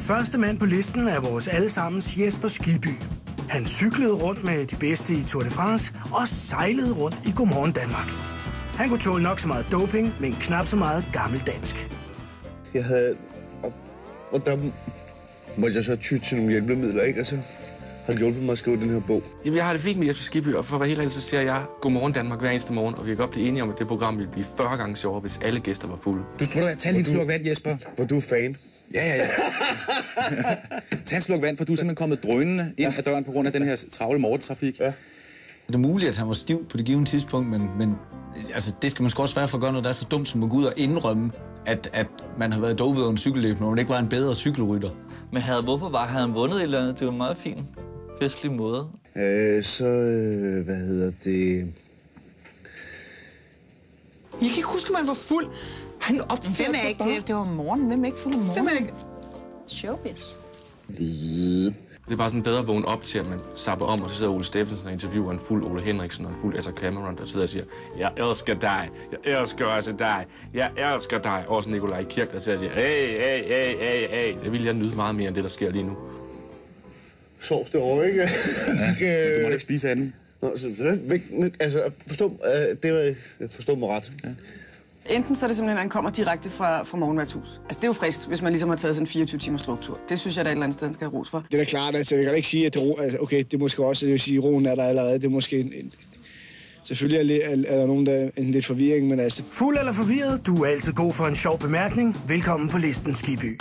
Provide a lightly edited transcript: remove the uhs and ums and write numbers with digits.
Første mand på listen er vores allesammens Jesper Skibby. Han cyklede rundt med de bedste i Tour de France og sejlede rundt i Godmorgen Danmark. Han kunne tåle nok så meget doping, men knap så meget gammeldansk. Jeg havde... Og der måtte jeg så ty til nogle hjælpemidler, ikke? Altså, har hjulpet mig at skrive den her bog. Jamen, jeg har det fint med Jesper Skibby, og for at være helt ærlig, så siger jeg Godmorgen Danmark hver eneste morgen, og vi kan godt blive enige om, at det program ville blive 40 gange sjovere, hvis alle gæster var fulde. Du tror, tag lige en sluk vand, Jesper. Hvor du er fan. Ja. Tag en sluk vand, for du er simpelthen kommet drønende ind ad døren på grund af den her travle morgentrafik. Ja. Det er muligt, at han var stiv på det givne tidspunkt, men altså, det skal man sgu også være for at gøre noget, der er så dumt som at gå ud og indrømme, at man har været dopet over en cykelløb, når man ikke var en bedre cykelrytter. Men hvorfor var han vundet et eller andet? Det var en meget fin, festlig måde. Hvad hedder det? Jeg kan ikke huske, at man var fuld. Han opførte Hvem er ikke det? Det var morgen. Hvem er ikke fuld om morgenen? Hvem er ikke? Showbiz. Det er bare sådan bedre at vågne op til, at man sapper om, og så sidder Ole Steffensen og interviewer en fuld Ole Henriksen og en fuld Etta Cameron, der sidder og siger, jeg elsker dig, jeg elsker også dig, jeg elsker dig. Og også Nikolaj Kirk, der sidder og siger, hey. Det vil jeg nyde meget mere end det, der sker lige nu. Sovs det over, ikke? Ja, du må ikke spise anden. Altså, forstå mig ret. Ja. Enten så er det simpelthen, at han kommer direkte fra morgenværtshus. Altså, det er jo frisk, hvis man ligesom har taget sådan en 24 timers struktur. Det synes jeg, der er et eller andet sted, han skal have ros for. Det er da klart, altså jeg kan ikke sige, at det okay, det måske også, det vil sige, roen er der allerede. Det er måske selvfølgelig er der nogen, der er en lidt forvirring, men altså... Fuld eller forvirret? Du er altid god for en sjov bemærkning. Velkommen på listen, Skibby.